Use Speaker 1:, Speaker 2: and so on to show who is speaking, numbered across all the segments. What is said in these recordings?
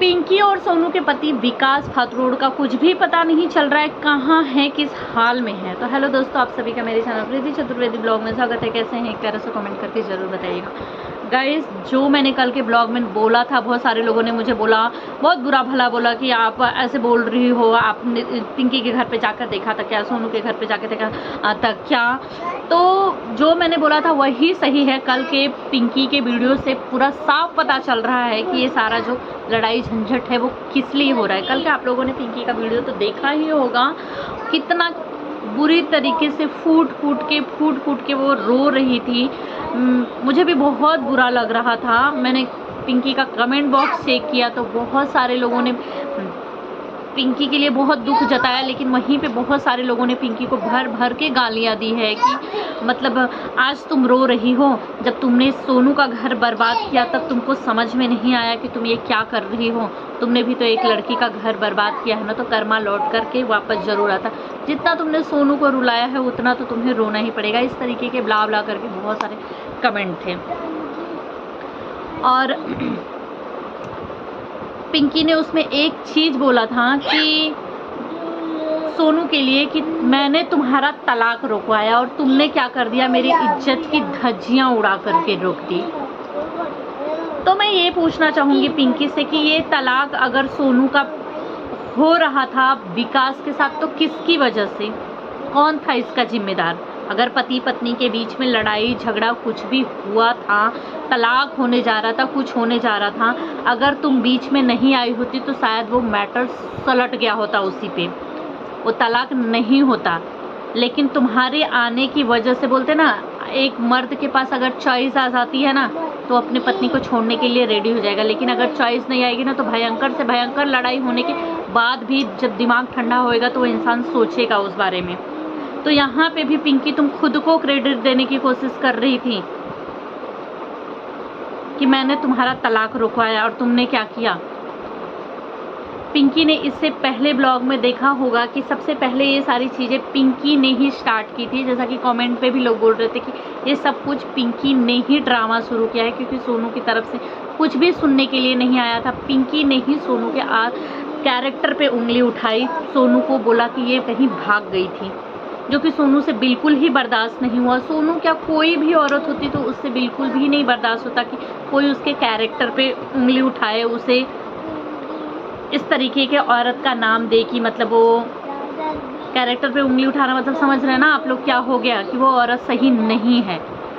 Speaker 1: पिंकी और सोनू के पति विकास फातरोड का कुछ भी पता नहीं चल रहा है, कहाँ है, किस हाल में है। तो हेलो दोस्तों, आप सभी का मेरे चैनल प्रीति चतुर्वेदी ब्लॉग में स्वागत है। कैसे हैं, एक प्यारा सा कमेंट करके ज़रूर बताइएगा। गाइस, जो मैंने कल के ब्लॉग में बोला था, बहुत सारे लोगों ने मुझे बोला, बहुत बुरा भला बोला कि आप ऐसे बोल रही हो, आपने पिंकी के घर पे जाकर देखा था क्या, सोनू के घर पे जाकर देखा था क्या। तो जो मैंने बोला था वही सही है। कल के पिंकी के वीडियो से पूरा साफ पता चल रहा है कि ये सारा जो लड़ाई झंझट है वो किस लिए हो रहा है। कल के आप लोगों ने पिंकी का वीडियो तो देखा ही होगा, कितना बुरी तरीके से फूट फूट के वो रो रही थी। मुझे भी बहुत बुरा लग रहा था। मैंने पिंकी का कमेंट बॉक्स चेक किया तो बहुत सारे लोगों ने पिंकी के लिए बहुत दुख जताया, लेकिन वहीं पे बहुत सारे लोगों ने पिंकी को भर भर के गालियाँ दी है कि मतलब आज तुम रो रही हो, जब तुमने सोनू का घर बर्बाद किया तब तुमको समझ में नहीं आया कि तुम ये क्या कर रही हो। तुमने भी तो एक लड़की का घर बर्बाद किया है ना, तो कर्मा लौट करके वापस ज़रूर आता। जितना तुमने सोनू को रुलाया है उतना तो तुम्हें रोना ही पड़ेगा। इस तरीके के ब्ला ब्ला करके बहुत सारे कमेंट थे। और पिंकी ने उसमें एक चीज़ बोला था कि सोनू के लिए कि मैंने तुम्हारा तलाक रोकवाया और तुमने क्या कर दिया, मेरी इज्जत की धज्जियां उड़ा करके रोक दी। तो मैं ये पूछना चाहूँगी पिंकी से कि ये तलाक अगर सोनू का हो रहा था विकास के साथ तो किसकी वजह से, कौन था इसका जिम्मेदार। अगर पति पत्नी के बीच में लड़ाई झगड़ा कुछ भी हुआ था, तलाक होने जा रहा था, कुछ होने जा रहा था, अगर तुम बीच में नहीं आई होती तो शायद वो मैटर सलट गया होता, उसी पे वो तलाक नहीं होता। लेकिन तुम्हारे आने की वजह से, बोलते ना, एक मर्द के पास अगर चॉइस आ जाती है ना तो अपने पत्नी को छोड़ने के लिए रेडी हो जाएगा। लेकिन अगर चॉइस नहीं आएगी ना तो भयंकर से भयंकर लड़ाई होने के बाद भी जब दिमाग ठंडा होएगा तो वो इंसान सोचेगा उस बारे में। तो यहाँ पे भी पिंकी तुम खुद को क्रेडिट देने की कोशिश कर रही थी कि मैंने तुम्हारा तलाक रुकवाया, और तुमने क्या किया। पिंकी ने इससे पहले ब्लॉग में देखा होगा कि सबसे पहले ये सारी चीज़ें पिंकी ने ही स्टार्ट की थी। जैसा कि कमेंट पे भी लोग बोल रहे थे कि ये सब कुछ पिंकी ने ही ड्रामा शुरू किया है, क्योंकि सोनू की तरफ से कुछ भी सुनने के लिए नहीं आया था। पिंकी ने ही सोनू के कैरेक्टर पे उंगली उठाई, सोनू को बोला कि ये कहीं भाग गई थी, जो कि सोनू से बिल्कुल ही बर्दाश्त नहीं हुआ। सोनू क्या, कोई भी औरत होती तो उससे बिल्कुल भी नहीं बर्दाश्त होता कि कोई उसके कैरेक्टर पे उंगली उठाए, उसे इस तरीके के औरत का नाम दे कि मतलब वो कैरेक्टर पे उंगली उठाना, मतलब समझ रहे हैं ना आप लोग क्या हो गया, कि वो औरत सही नहीं है।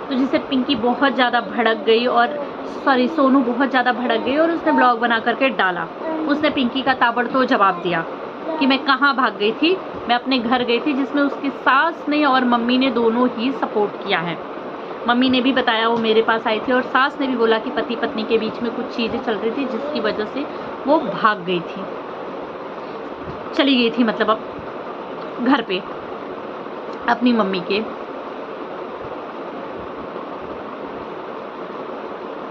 Speaker 1: तो जिससे पिंकी बहुत ज़्यादा भड़क गई, और सोनू बहुत ज़्यादा भड़क गई और उसने ब्लॉग बना करके डाला। उसने पिंकी का ताबड़तोड़ जवाब दिया कि मैं कहाँ भाग गई थी, मैं अपने घर गई थी, जिसमें उसकी सास ने और मम्मी ने दोनों ही सपोर्ट किया है। मम्मी ने भी बताया वो मेरे पास आई थी, और सास ने भी बोला कि पति पत्नी के बीच में कुछ चीज़ें चल रही थी जिसकी वजह से वो भाग गई थी, चली गई थी, मतलब अब घर पे अपनी मम्मी के।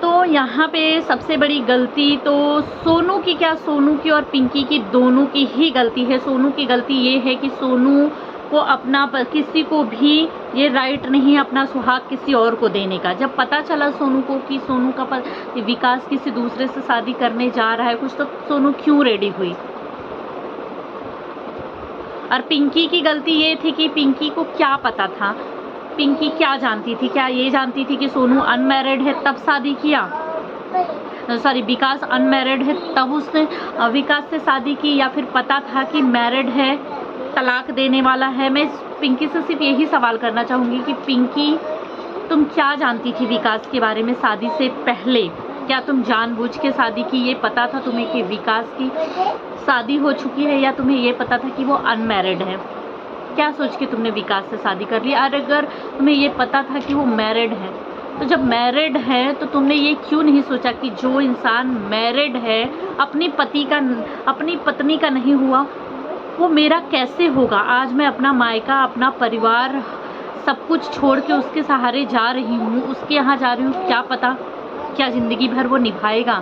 Speaker 1: तो यहाँ पे सबसे बड़ी गलती तो सोनू की, क्या सोनू की और पिंकी की दोनों की ही गलती है। सोनू की गलती ये है कि सोनू को अपना, किसी को भी ये राइट नहीं अपना सुहाग किसी और को देने का। जब पता चला सोनू को कि सोनू का विकास किसी दूसरे से शादी करने जा रहा है कुछ, तो सोनू क्यों रेडी हुई। और पिंकी की गलती ये थी कि पिंकी को क्या पता था, पिंकी क्या जानती थी, क्या ये जानती थी कि सोनू अनमैरिड है तब शादी किया, सॉरी विकास अनमैरिड है तब उसने विकास से शादी की, या फिर पता था कि मैरिड है, तलाक देने वाला है। मैं पिंकी से सिर्फ यही सवाल करना चाहूँगी कि पिंकी, तुम क्या जानती थी विकास के बारे में शादी से पहले। क्या तुम जानबूझ के शादी की, ये पता था तुम्हें कि विकास की शादी हो चुकी है, या तुम्हें ये पता था कि वो अनमैरिड है। क्या सोच के तुमने विकास से शादी कर ली। और अगर तुम्हें ये पता था कि वो मैरिड है, तो जब मैरिड है तो तुमने ये क्यों नहीं सोचा कि जो इंसान मैरिड है, अपनी पत्नी का नहीं हुआ, वो मेरा कैसे होगा। आज मैं अपना मायका, अपना परिवार, सब कुछ छोड़ के उसके सहारे जा रही हूँ, उसके यहाँ जा रही हूँ। क्या पता क्या ज़िंदगी भर वो निभाएगा,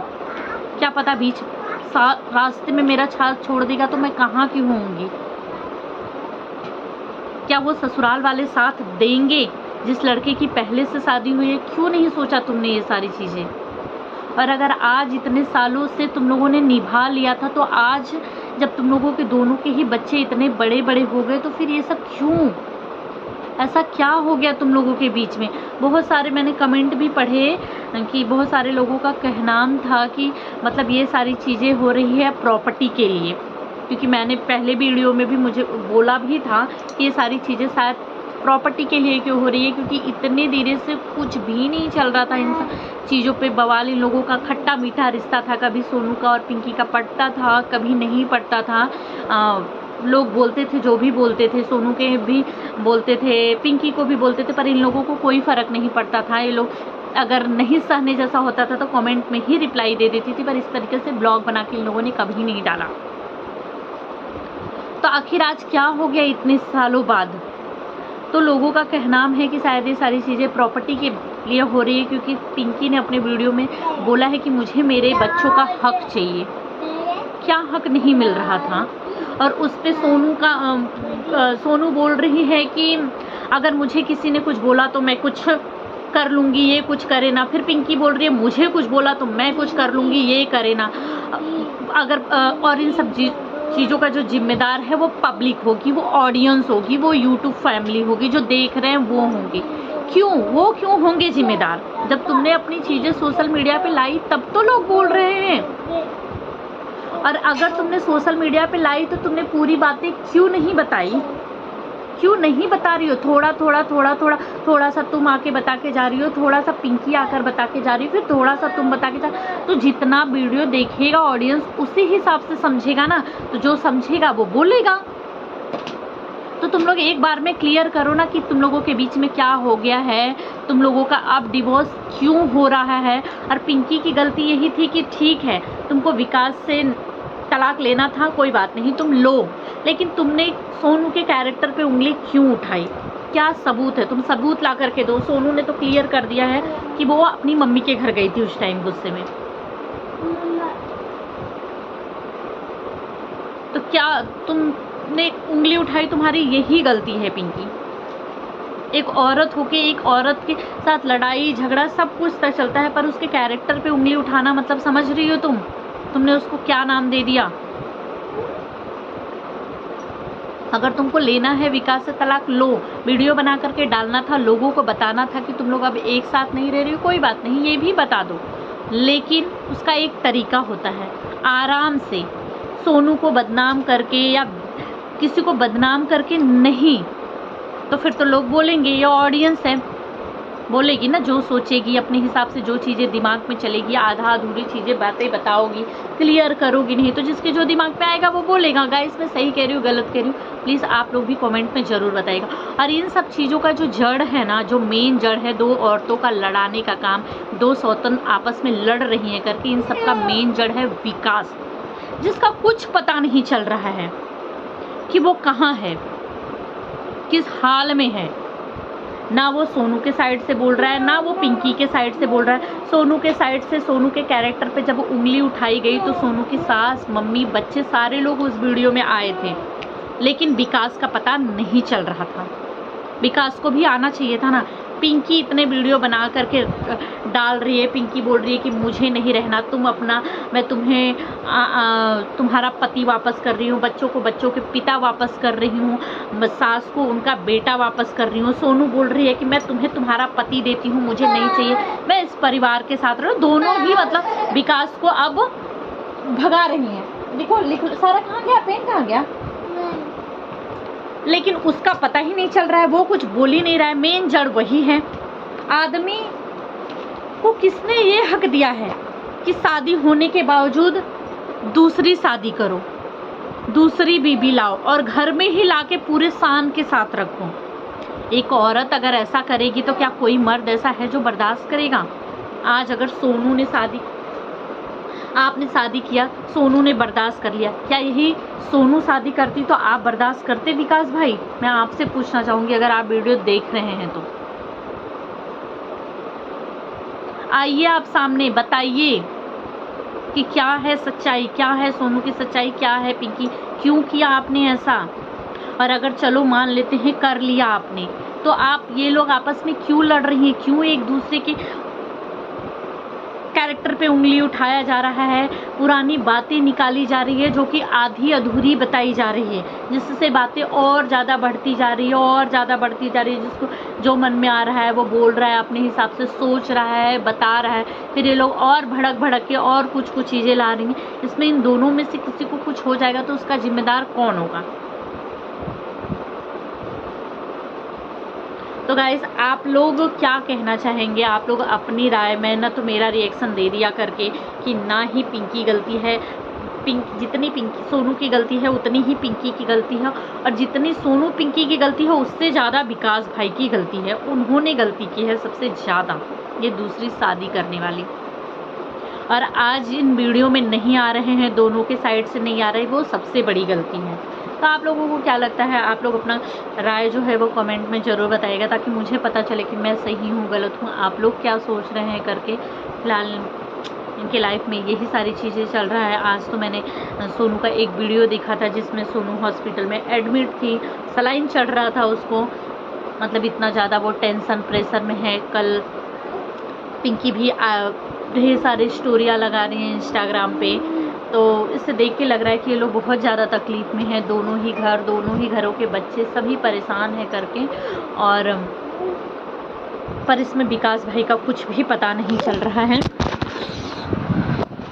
Speaker 1: क्या पता बीच रास्ते में मेरा साथ छोड़ देगा तो मैं कहाँ की होंगी। क्या वो ससुराल वाले साथ देंगे जिस लड़के की पहले से शादी हुई है। क्यों नहीं सोचा तुमने ये सारी चीज़ें। और अगर आज इतने सालों से तुम लोगों ने निभा लिया था, तो आज जब तुम लोगों के दोनों के ही बच्चे इतने बड़े बड़े हो गए, तो फिर ये सब क्यों? ऐसा क्या हो गया तुम लोगों के बीच में? बहुत सारे मैंने कमेंट भी पढ़े कि बहुत सारे लोगों का कहना था कि मतलब ये सारी चीज़ें हो रही है प्रॉपर्टी के लिए, क्योंकि मैंने पहले वीडियो में भी मुझे बोला भी था कि ये सारी चीज़ें शायद प्रॉपर्टी के लिए क्यों हो रही है, क्योंकि इतने देर से कुछ भी नहीं चल रहा था इन चीज़ों पे बवाल। इन लोगों का खट्टा मीठा रिश्ता था, कभी सोनू का और पिंकी का पटता था, कभी नहीं पटता था। लोग बोलते थे जो भी बोलते थे, सोनू के भी बोलते थे, पिंकी को भी बोलते थे, पर इन लोगों को कोई फ़र्क नहीं पड़ता था। ये लोग अगर नहीं सहने जैसा होता था तो कमेंट में ही रिप्लाई दे देती थी, पर इस तरीके से ब्लॉग बना के इन लोगों ने कभी नहीं डाला। तो आखिर आज क्या हो गया इतने सालों बाद? तो लोगों का कहना है कि शायद ये सारी चीज़ें प्रॉपर्टी के लिए हो रही है, क्योंकि पिंकी ने अपने वीडियो में बोला है कि मुझे मेरे बच्चों का हक चाहिए। क्या हक नहीं मिल रहा था? और उस पे सोनू बोल रही है कि अगर मुझे किसी ने कुछ बोला तो मैं कुछ कर लूँगी, ये कुछ करे ना। फिर पिंकी बोल रही है मुझे कुछ बोला तो मैं कुछ कर लूँगी, ये करे ना। अगर और इन सब चीज़ों का जो जिम्मेदार है वो पब्लिक होगी, वो ऑडियंस होगी, वो यूट्यूब फैमिली होगी, जो देख रहे हैं वो होंगे। वो क्यों होंगे जिम्मेदार? जब तुमने अपनी चीज़ें सोशल मीडिया पे लाई तब तो लोग बोल रहे हैं। और अगर तुमने सोशल मीडिया पे लाई तो तुमने पूरी बातें क्यों नहीं बताई? क्यों नहीं बता रही हो? थोड़ा सा तुम आके बता के जा रही हो, थोड़ा सा पिंकी आकर बता के जा रही हो, फिर थोड़ा सा तुम बता के जा। तो जितना वीडियो देखेगा ऑडियंस उसी हिसाब से समझेगा ना, तो जो समझेगा वो बोलेगा। तो तुम लोग एक बार में क्लियर करो ना कि तुम लोगों के बीच में क्या हो गया है, तुम लोगों का अब डिवोर्स क्यों हो रहा है। और पिंकी की गलती यही थी कि ठीक है तुमको विकास से तलाक लेना था, कोई बात नहीं तुम लो, लेकिन तुमने सोनू के कैरेक्टर पे उंगली क्यों उठाई? क्या सबूत है? तुम सबूत ला करके दो। सोनू ने तो क्लियर कर दिया है कि वो अपनी मम्मी के घर गई थी उस टाइम गुस्से में। तो क्या तुमने उंगली उठाई? तुम्हारी यही गलती है पिंकी। एक औरत होके एक औरत के साथ लड़ाई झगड़ा सब कुछ तय चलता है, पर उसके कैरेक्टर पे उंगली उठाना मतलब समझ रही हो तुमने उसको क्या नाम दे दिया? अगर तुमको लेना है विकास से तलाक लो, वीडियो बना करके डालना था, लोगों को बताना था कि तुम लोग अब एक साथ नहीं रह रही हो, कोई बात नहीं, ये भी बता दो। लेकिन उसका एक तरीका होता है, आराम से सोनू को बदनाम करके या किसी को बदनाम करके नहीं। तो फिर तो लोग बोलेंगे, ये ऑडियंस है, बोलेगी ना, जो सोचेगी अपने हिसाब से, जो चीज़ें दिमाग में चलेगी, आधा अधूरी चीज़ें बातें बताओगी, क्लियर करोगी नहीं, तो जिसके जो दिमाग में आएगा वो बोलेगा। गाइस मैं सही कह रही हूँ गलत कह रही हूँ, प्लीज़ आप लोग भी कमेंट में ज़रूर बताइएगा। और इन सब चीज़ों का जो जड़ है ना, जो मेन जड़ है, दो औरतों का लड़ाने का काम, दो सौतन आपस में लड़ रही हैं करके, इन सब का मेन जड़ है विकास, जिसका कुछ पता नहीं चल रहा है कि वो कहाँ है, किस हाल में है। ना वो सोनू के साइड से बोल रहा है, ना वो पिंकी के साइड से बोल रहा है। सोनू के साइड से, सोनू के कैरेक्टर पे जब उंगली उठाई गई तो सोनू की सास, मम्मी, बच्चे सारे लोग उस वीडियो में आए थे, लेकिन विकास का पता नहीं चल रहा था। विकास को भी आना चाहिए था ना। पिंकी इतने वीडियो बना करके डाल रही है, पिंकी बोल रही है कि मुझे नहीं रहना, तुम अपना, मैं तुम्हें तुम्हारा पति वापस कर रही हूँ, बच्चों को बच्चों के पिता वापस कर रही हूँ, सास को उनका बेटा वापस कर रही हूँ। सोनू बोल रही है कि मैं तुम्हें तुम्हारा पति देती हूँ, मुझे नहीं चाहिए, मैं इस परिवार के साथ रहूँ। दोनों ही मतलब विकास को अब भगा रही हैं। देखो लिख सारा कहाँ गया, पेन कहाँ गया? लेकिन उसका पता ही नहीं चल रहा है, वो कुछ बोल ही नहीं रहा है। मेन जड़ वही है। आदमी को किसने ये हक दिया है कि शादी होने के बावजूद दूसरी शादी करो, दूसरी बीबी लाओ और घर में ही लाके पूरे शान के साथ रखो? एक औरत अगर ऐसा करेगी तो क्या कोई मर्द ऐसा है जो बर्दाश्त करेगा? आज अगर सोनू ने शादी, आपने शादी किया, सोनू ने बर्दाश्त कर लिया, क्या यही सोनू शादी करती तो आप बर्दाश्त करते? विकास भाई मैं आपसे पूछना चाहूँगी, अगर आप वीडियो देख रहे हैं तो आइए आप सामने बताइए कि क्या है सच्चाई, क्या है सोनू की सच्चाई, क्या है पिंकी, क्यों किया आपने ऐसा? और अगर चलो मान लेते हैं कर लिया आपने, तो आप ये लोग आपस में क्यों लड़ रही हैं? क्यों एक दूसरे के कैरेक्टर पे उंगली उठाया जा रहा है, पुरानी बातें निकाली जा रही है जो कि आधी अधूरी बताई जा रही है, जिससे बातें और ज़्यादा बढ़ती जा रही है और ज़्यादा बढ़ती जा रही है। जिसको जो मन में आ रहा है वो बोल रहा है, अपने हिसाब से सोच रहा है, बता रहा है, फिर ये लोग और भड़क भड़क के और कुछ कुछ चीज़ें ला रही हैं। इसमें इन दोनों में से किसी को कुछ हो जाएगा तो उसका जिम्मेदार कौन होगा? तो गाइस, आप लोग क्या कहना चाहेंगे? आप लोग अपनी राय में ना तो मेरा रिएक्शन दे दिया करके कि ना ही पिंकी गलती है, जितनी पिंकी सोनू की गलती है उतनी ही पिंकी की गलती है, और जितनी सोनू पिंकी की गलती है उससे ज़्यादा विकास भाई की गलती है। उन्होंने गलती की है सबसे ज़्यादा, ये दूसरी शादी करने वाली। और आज इन वीडियो में नहीं आ रहे हैं, दोनों के साइड से नहीं आ रहे, वो सबसे बड़ी गलती है। तो आप लोगों को क्या लगता है? आप लोग अपना राय जो है वो कमेंट में ज़रूर बताइएगा, ताकि मुझे पता चले कि मैं सही हूँ गलत हूँ, आप लोग क्या सोच रहे हैं करके। फ़िलहाल इनके लाइफ में यही सारी चीज़ें चल रहा है। आज तो मैंने सोनू का एक वीडियो देखा था जिसमें सोनू हॉस्पिटल में एडमिट थी, सलाइन चढ़ रहा था उसको, मतलब इतना ज़्यादा वो टेंशन प्रेशर में है। कल पिंकी भी ढेर सारी स्टोरियाँ लगा रही हैं इंस्टाग्राम पे, तो इससे देख के लग रहा है कि ये लोग बहुत ज़्यादा तकलीफ़ में हैं। दोनों ही घरों के बच्चे सभी परेशान हैं करके, और पर इसमें विकास भाई का कुछ भी पता नहीं चल रहा है।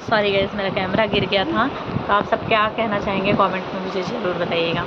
Speaker 1: सॉरी गाइस, मेरा कैमरा गिर गया था। तो आप सब क्या कहना चाहेंगे कमेंट में मुझे ज़रूर बताइएगा।